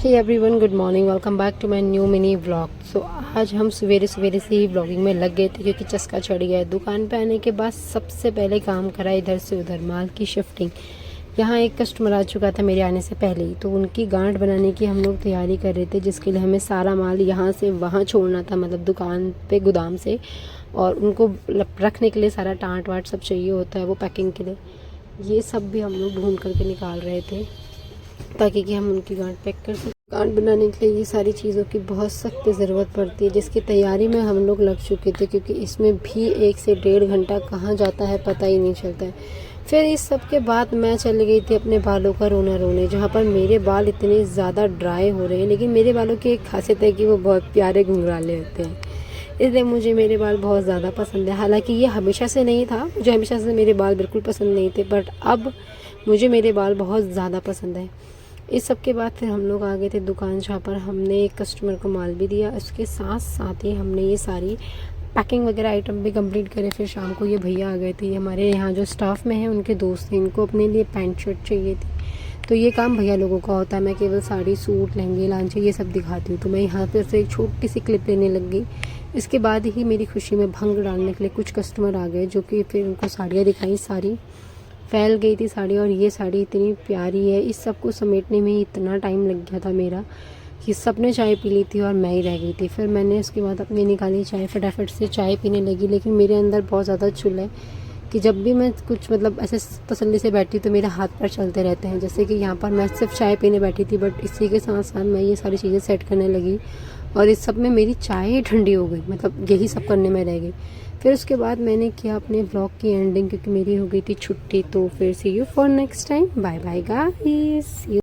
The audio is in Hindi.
Hey everyone, good morning. Welcome back to my new mini vlog. So आज हम सवेरे सवेरे से ही व्लॉगिंग में लग गए थे क्योंकि चस्का चढ़ गया है। दुकान पे आने के बाद सबसे पहले काम करा इधर से उधर माल की शिफ्टिंग। यहाँ एक कस्टमर आ चुका था मेरे आने से पहले ही, तो उनकी गांठ बनाने की हम लोग तैयारी कर रहे थे, जिसके लिए हमें सारा माल यहाँ से वहाँ छोड़ना था, मतलब दुकान पे गोदाम से। और उनको रखने के लिए सारा टाँट वाट सब चाहिए होता है वो पैकिंग के लिए। ये सब भी हम लोग ढूंढ करके निकाल रहे थे ताकि कि हम उनकी गांठ पैक कर सकें। गांठ बनाने के लिए ये सारी चीज़ों की बहुत सख्त ज़रूरत पड़ती है, जिसकी तैयारी में हम लोग लग चुके थे, क्योंकि इसमें भी 1 से 1.5 घंटा कहाँ जाता है पता ही नहीं चलता है। फिर इस सब के बाद मैं चली गई थी अपने बालों का रोना रोने, जहाँ पर मेरे बाल इतने ज़्यादा ड्राई हो रहे हैं। लेकिन मेरे बालों की एक खासियत है कि वो बहुत प्यारे घुंघराले होते हैं, इसलिए मुझे मेरे बाल बहुत ज़्यादा पसंद है। हालांकि ये हमेशा से नहीं था, मुझे हमेशा से मेरे बाल बिल्कुल पसंद नहीं थे, बट अब मुझे मेरे बाल बहुत ज़्यादा पसंद है। इस सब के बाद फिर हम लोग आ गए थे दुकान, जहाँ पर हमने एक कस्टमर को माल भी दिया। उसके साथ साथ ही हमने ये सारी पैकिंग वगैरह आइटम भी कंप्लीट करे। फिर शाम को ये भैया आ गए थे, ये हमारे यहाँ जो स्टाफ में हैं उनके दोस्त थे, इनको अपने लिए पैंट शर्ट चाहिए थी। तो ये काम भैया लोगों का होता है, मैं केवल साड़ी, सूट, लहंगे, लांचे ये सब दिखाती हूँ। तो मैं यहाँ पर से एक छोटी सी क्लिप लेने लग गई। इसके बाद ही मेरी खुशी में भंग डालने के लिए कुछ कस्टमर आ गए, जो कि फिर उनको साड़ियाँ दिखाई। सारी फैल गई थी साड़ी, और ये साड़ी इतनी प्यारी है। इस सब को समेटने में इतना टाइम लग गया था मेरा कि सब ने चाय पी ली थी और मैं ही रह गई थी। फिर मैंने उसके बाद अपनी निकाली चाय, फटाफट से चाय पीने लगी। लेकिन मेरे अंदर बहुत ज़्यादा चुल है कि जब भी मैं कुछ मतलब ऐसे तसल्ली से बैठी तो मेरे हाथ पैर चलते रहते हैं। जैसे कि यहाँ पर मैं सिर्फ चाय पीने बैठी थी, बट इसी के साथ साथ मैं ये सारी चीज़ें सेट करने लगी, और इस सब में मेरी चाय ही ठंडी हो गई, मतलब यही सब करने में रह गई। फिर उसके बाद मैंने किया अपने ब्लॉग की एंडिंग, क्योंकि मेरी हो गई थी छुट्टी। तो फिर see you for next time, bye bye guys.